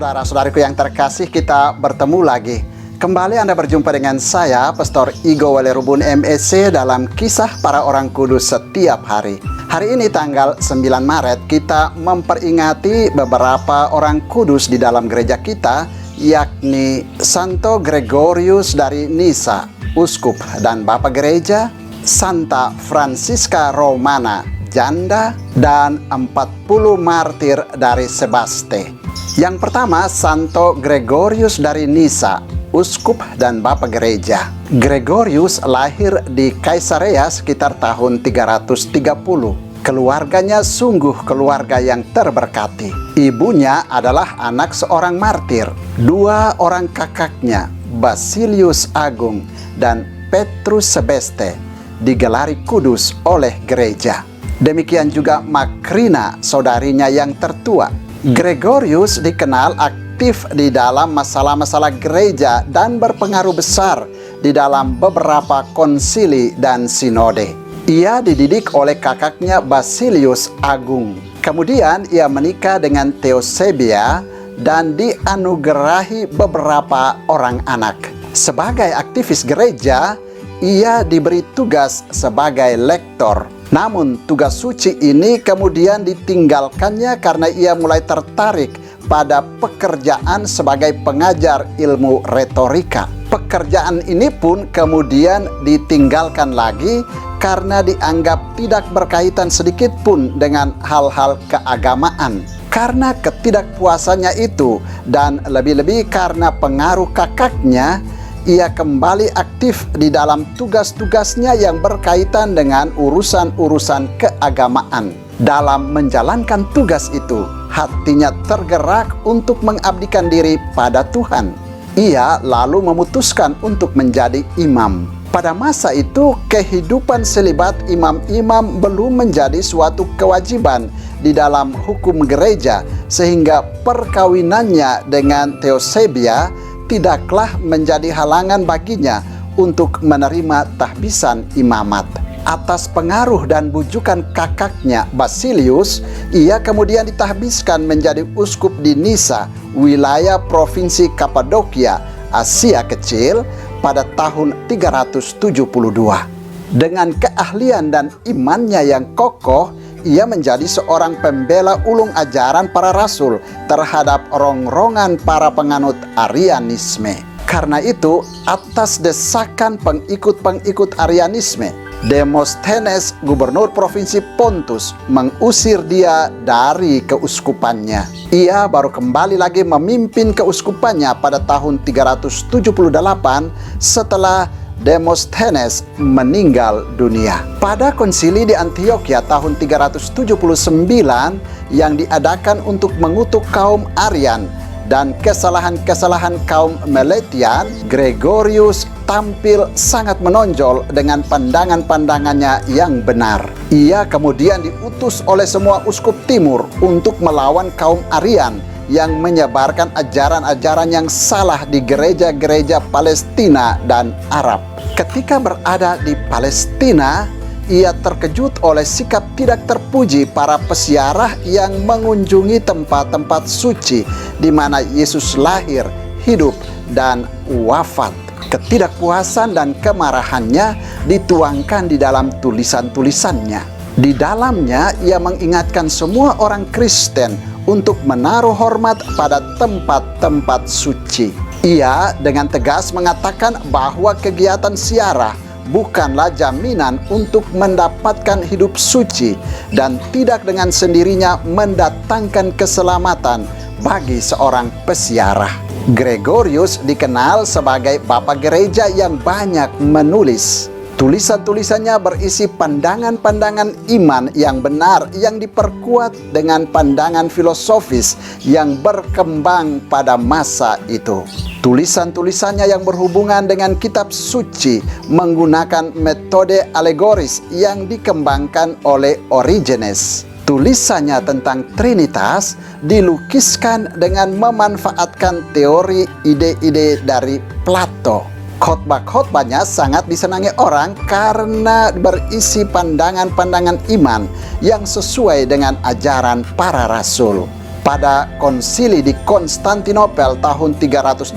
Saudara-saudariku yang terkasih, kita bertemu lagi. Kembali Anda berjumpa dengan saya, Pastor Igo Walerubun MEC dalam Kisah Para Orang Kudus Setiap Hari. Hari ini tanggal 9 Maret kita memperingati beberapa orang kudus di dalam gereja kita, yakni Santo Gregorius dari Nisa, Uskup dan Bapak Gereja, Santa Francisca Romana, janda, dan 40 martir dari Sebaste. Yang pertama, Santo Gregorius dari Nisa, Uskup dan Bapak Gereja. Gregorius lahir di Kaisarea sekitar tahun 330. Keluarganya sungguh keluarga yang terberkati. Ibunya adalah anak seorang martir. Dua orang kakaknya, Basilius Agung dan Petrus Sebeste, digelari kudus oleh gereja. Demikian juga Makrina, saudarinya yang tertua. Gregorius dikenal aktif di dalam masalah-masalah gereja dan berpengaruh besar di dalam beberapa konsili dan sinode. Ia dididik oleh kakaknya Basilius Agung. Kemudian ia menikah dengan Theosebia dan dianugerahi beberapa orang anak. Sebagai aktivis gereja, ia diberi tugas sebagai lektor. Namun tugas suci ini kemudian ditinggalkannya karena ia mulai tertarik pada pekerjaan sebagai pengajar ilmu retorika. Pekerjaan ini pun kemudian ditinggalkan lagi karena dianggap tidak berkaitan sedikit pun dengan hal-hal keagamaan. Karena ketidakpuasannya itu dan lebih-lebih karena pengaruh kakaknya, ia kembali aktif di dalam tugas-tugasnya yang berkaitan dengan urusan-urusan keagamaan. Dalam menjalankan tugas itu, hatinya tergerak untuk mengabdikan diri pada Tuhan. Ia lalu memutuskan untuk menjadi imam. Pada masa itu, kehidupan selibat imam-imam belum menjadi suatu kewajiban di dalam hukum gereja, sehingga perkawinannya dengan Theosebia tidaklah menjadi halangan baginya untuk menerima tahbisan imamat. Atas pengaruh dan bujukan kakaknya Basilius, ia kemudian ditahbiskan menjadi uskup di Nisa, wilayah provinsi Kapadokia, Asia Kecil, pada tahun 372. Dengan keahlian dan imannya yang kokoh, ia menjadi seorang pembela ulung ajaran para rasul terhadap rongrongan para penganut Arianisme. Karena itu, atas desakan pengikut-pengikut Arianisme, Demosthenes, gubernur provinsi Pontus, mengusir dia dari keuskupannya. Ia baru kembali lagi memimpin keuskupannya pada tahun 378 setelah Demosthenes meninggal dunia. Pada konsili di Antioquia tahun 379 yang diadakan untuk mengutuk kaum Arian dan kesalahan-kesalahan kaum Meletian, Gregorius tampil sangat menonjol dengan pandangan-pandangannya yang benar. Ia kemudian diutus oleh semua uskup timur untuk melawan kaum Arian yang menyebarkan ajaran-ajaran yang salah di gereja-gereja Palestina dan Arab. Ketika berada di Palestina, ia terkejut oleh sikap tidak terpuji para pesiarah yang mengunjungi tempat-tempat suci di mana Yesus lahir, hidup, dan wafat. Ketidakpuasan dan kemarahannya dituangkan di dalam tulisan-tulisannya. Di dalamnya, ia mengingatkan semua orang Kristen untuk menaruh hormat pada tempat-tempat suci. Ia dengan tegas mengatakan bahwa kegiatan ziarah bukanlah jaminan untuk mendapatkan hidup suci dan tidak dengan sendirinya mendatangkan keselamatan bagi seorang pesiarah. Gregorius dikenal sebagai bapak gereja yang banyak menulis. Tulisan-tulisannya berisi pandangan-pandangan iman yang benar yang diperkuat dengan pandangan filosofis yang berkembang pada masa itu. Tulisan-tulisannya yang berhubungan dengan kitab suci menggunakan metode alegoris yang dikembangkan oleh Origenes. Tulisannya tentang Trinitas dilukiskan dengan memanfaatkan teori ide-ide dari Plato. Khotbah-khotbahnya sangat disenangi orang karena berisi pandangan-pandangan iman yang sesuai dengan ajaran para rasul. Pada konsili di Konstantinopel tahun 381,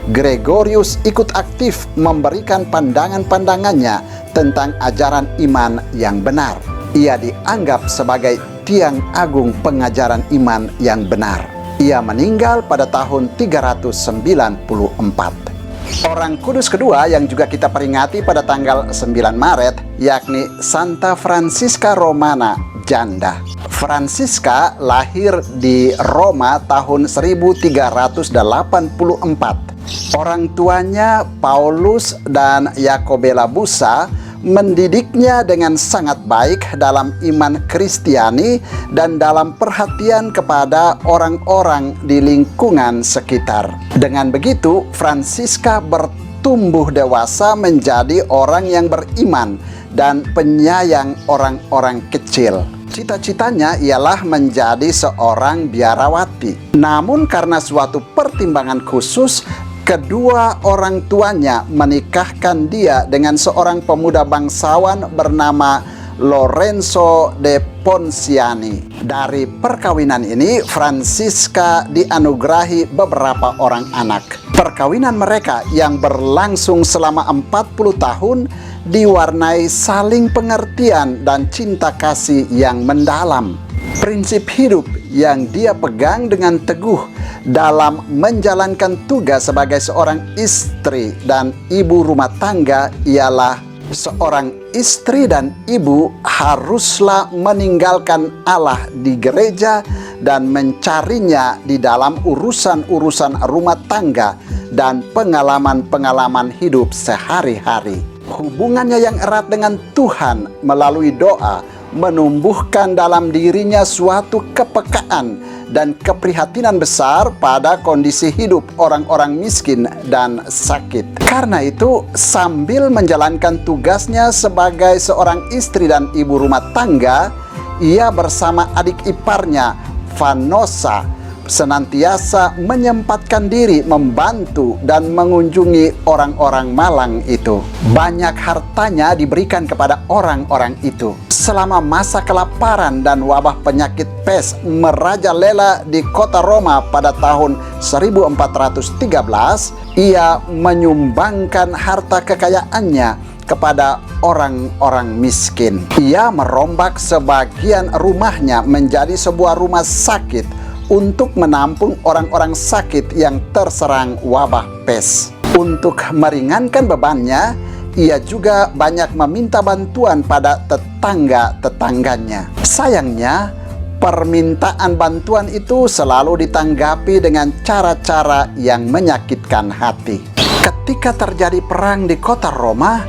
Gregorius ikut aktif memberikan pandangan-pandangannya tentang ajaran iman yang benar. Ia dianggap sebagai tiang agung pengajaran iman yang benar. Ia meninggal pada tahun 394. Orang kudus kedua yang juga kita peringati pada tanggal 9 Maret, yakni Santa Franciska Romana Janda. Franciska lahir di Roma tahun 1384. Orang tuanya Paulus dan Jacobella Bussa mendidiknya dengan sangat baik dalam iman Kristiani dan dalam perhatian kepada orang-orang di lingkungan sekitar. Dengan begitu, Franciska bertumbuh dewasa menjadi orang yang beriman dan penyayang orang-orang kecil. Cita-citanya ialah menjadi seorang biarawati. Namun karena suatu pertimbangan khusus, kedua orang tuanya menikahkan dia dengan seorang pemuda bangsawan bernama Lorenzo de Ponciani. Dari perkawinan ini, Franciska dianugerahi beberapa orang anak. Perkawinan mereka yang berlangsung selama 40 tahun diwarnai saling pengertian dan cinta kasih yang mendalam. Prinsip hidup yang dia pegang dengan teguh dalam menjalankan tugas sebagai seorang istri dan ibu rumah tangga ialah seorang istri dan ibu haruslah meninggalkan Allah di gereja dan mencarinya di dalam urusan-urusan rumah tangga dan pengalaman-pengalaman hidup sehari-hari. Hubungannya yang erat dengan Tuhan melalui doa menumbuhkan dalam dirinya suatu kepekaan dan keprihatinan besar pada kondisi hidup orang-orang miskin dan sakit. Karena itu, sambil menjalankan tugasnya sebagai seorang istri dan ibu rumah tangga, ia bersama adik iparnya, Vanosa, senantiasa menyempatkan diri membantu dan mengunjungi orang-orang malang itu. Banyak hartanya diberikan kepada orang-orang itu. Selama masa kelaparan dan wabah penyakit pes merajalela di kota Roma pada tahun 1413, ia menyumbangkan harta kekayaannya kepada orang-orang miskin. Ia merombak sebagian rumahnya menjadi sebuah rumah sakit untuk menampung orang-orang sakit yang terserang wabah pes. Untuk meringankan bebannya, ia juga banyak meminta bantuan pada tetangga-tetangganya. Sayangnya, permintaan bantuan itu selalu ditanggapi dengan cara-cara yang menyakitkan hati. Ketika terjadi perang di kota Roma,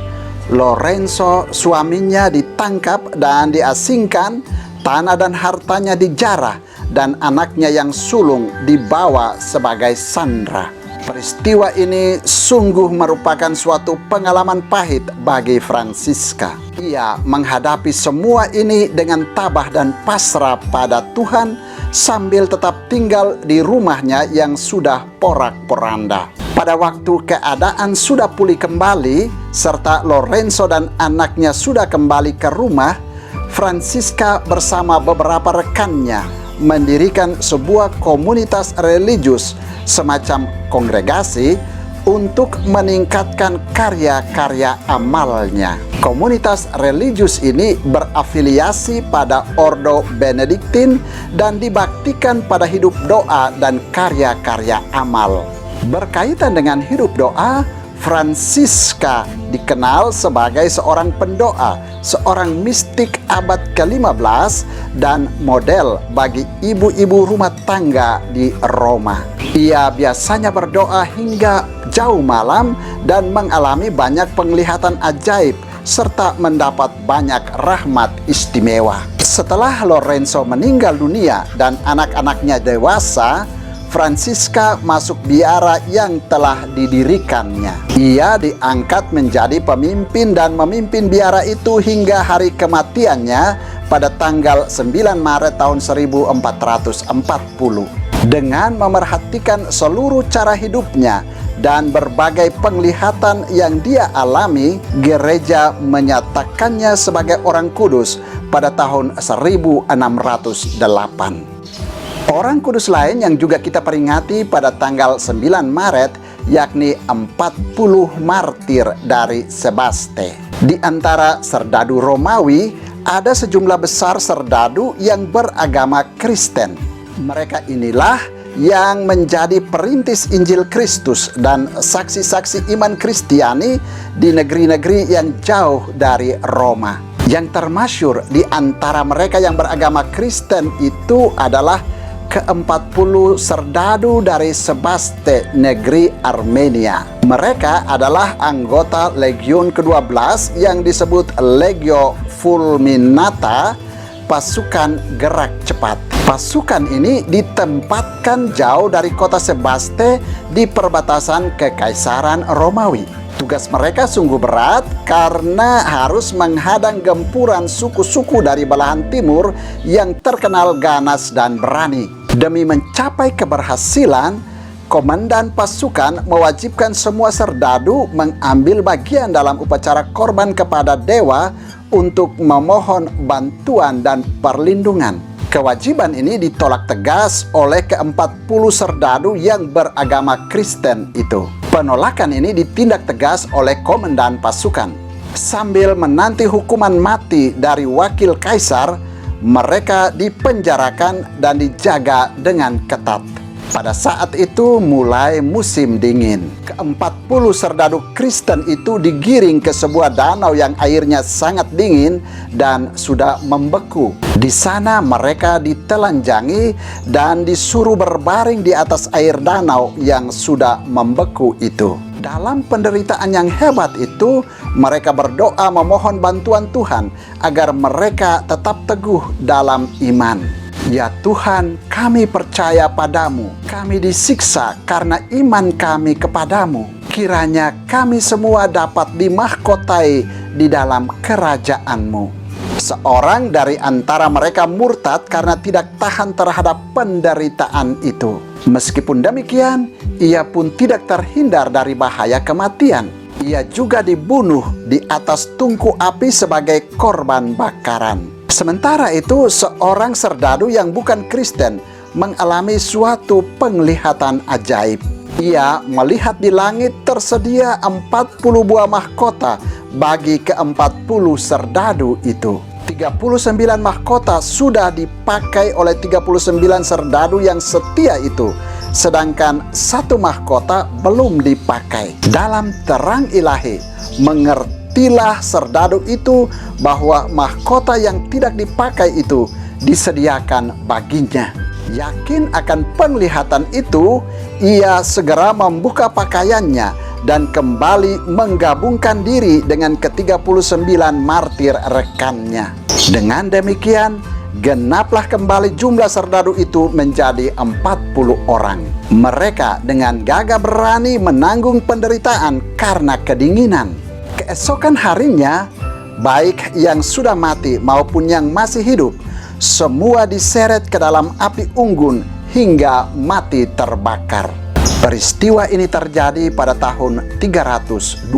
Lorenzo, suaminya, ditangkap dan diasingkan, tanah dan hartanya dijarah, dan anaknya yang sulung dibawa sebagai sandera. Peristiwa ini sungguh merupakan suatu pengalaman pahit bagi Franciska. Ia menghadapi semua ini dengan tabah dan pasrah pada Tuhan sambil tetap tinggal di rumahnya yang sudah porak-poranda. Pada waktu keadaan sudah pulih kembali, serta Lorenzo dan anaknya sudah kembali ke rumah, Franciska bersama beberapa rekannya mendirikan sebuah komunitas religius semacam kongregasi untuk meningkatkan karya-karya amalnya. Komunitas religius ini berafiliasi pada Ordo Benediktin dan dibaktikan pada hidup doa dan karya-karya amal. Berkaitan dengan hidup doa, Franciska dikenal sebagai seorang pendoa, seorang mistik abad ke-15 dan model bagi ibu-ibu rumah tangga di Roma. Ia biasanya berdoa hingga jauh malam dan mengalami banyak penglihatan ajaib serta mendapat banyak rahmat istimewa. Setelah Lorenzo meninggal dunia dan anak-anaknya dewasa, Franciska masuk biara yang telah didirikannya. Ia diangkat menjadi pemimpin dan memimpin biara itu hingga hari kematiannya pada tanggal 9 Maret tahun 1440. Dengan memerhatikan seluruh cara hidupnya dan berbagai penglihatan yang dia alami, gereja menyatakannya sebagai orang kudus pada tahun 1608. Orang kudus lain yang juga kita peringati pada tanggal 9 Maret, yakni 40 martir dari Sebaste. Di antara serdadu Romawi, ada sejumlah besar serdadu yang beragama Kristen. Mereka inilah yang menjadi perintis Injil Kristus dan saksi-saksi iman Kristiani di negeri-negeri yang jauh dari Roma. Yang termasyhur di antara mereka yang beragama Kristen itu adalah ke-40 serdadu dari Sebaste, negeri Armenia. Mereka adalah anggota Legiun ke-12 yang disebut Legio Fulminata, pasukan gerak cepat. Pasukan ini ditempatkan jauh dari kota Sebaste di perbatasan Kekaisaran Romawi. Tugas mereka sungguh berat karena harus menghadang gempuran suku-suku dari belahan timur yang terkenal ganas dan berani. Demi mencapai keberhasilan, komandan pasukan mewajibkan semua serdadu mengambil bagian dalam upacara korban kepada dewa untuk memohon bantuan dan perlindungan. Kewajiban ini ditolak tegas oleh ke-40 serdadu yang beragama Kristen itu. Penolakan ini ditindak tegas oleh komandan pasukan. Sambil menanti hukuman mati dari wakil kaisar, mereka dipenjarakan dan dijaga dengan ketat. Pada saat itu mulai musim dingin. Ke-40 serdadu Kristen itu digiring ke sebuah danau yang airnya sangat dingin dan sudah membeku. Di sana mereka ditelanjangi dan disuruh berbaring di atas air danau yang sudah membeku itu. Dalam penderitaan yang hebat itu, mereka berdoa memohon bantuan Tuhan agar mereka tetap teguh dalam iman. Ya Tuhan, kami percaya padamu. Kami disiksa karena iman kami kepadamu. Kiranya kami semua dapat dimahkotai di dalam kerajaan-Mu. Seorang dari antara mereka murtad karena tidak tahan terhadap penderitaan itu. Meskipun demikian, ia pun tidak terhindar dari bahaya kematian. Ia juga dibunuh di atas tungku api sebagai korban bakaran. Sementara itu, seorang serdadu yang bukan Kristen mengalami suatu penglihatan ajaib. Ia melihat di langit tersedia 40 buah mahkota bagi ke-40 serdadu itu. 39 mahkota sudah dipakai oleh 39 serdadu yang setia itu, sedangkan satu mahkota belum dipakai. Dalam terang ilahi, mengertilah serdadu itu bahwa mahkota yang tidak dipakai itu disediakan baginya. Yakin akan penglihatan itu, ia segera membuka pakaiannya dan kembali menggabungkan diri dengan ke-39 martir rekannya. Dengan demikian, genaplah kembali jumlah serdadu itu menjadi 40 orang. Mereka dengan gagah berani menanggung penderitaan karena kedinginan. Keesokan harinya, baik yang sudah mati maupun yang masih hidup, semua diseret ke dalam api unggun hingga mati terbakar. Peristiwa ini terjadi pada tahun 320.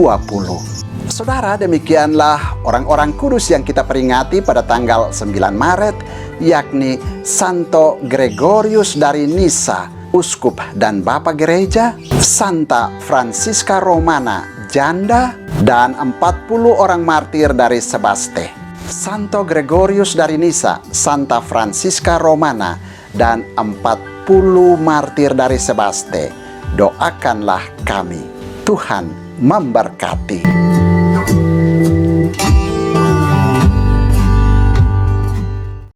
Saudara, demikianlah orang-orang kudus yang kita peringati pada tanggal 9 Maret, yakni Santo Gregorius dari Nisa, uskup dan bapak gereja, Santa Francisca Romana, janda, dan 40 orang martir dari Sebaste. Santo Gregorius dari Nisa, Santa Francisca Romana, dan 40 martir dari Sebaste. Doakanlah kami. Tuhan memberkati.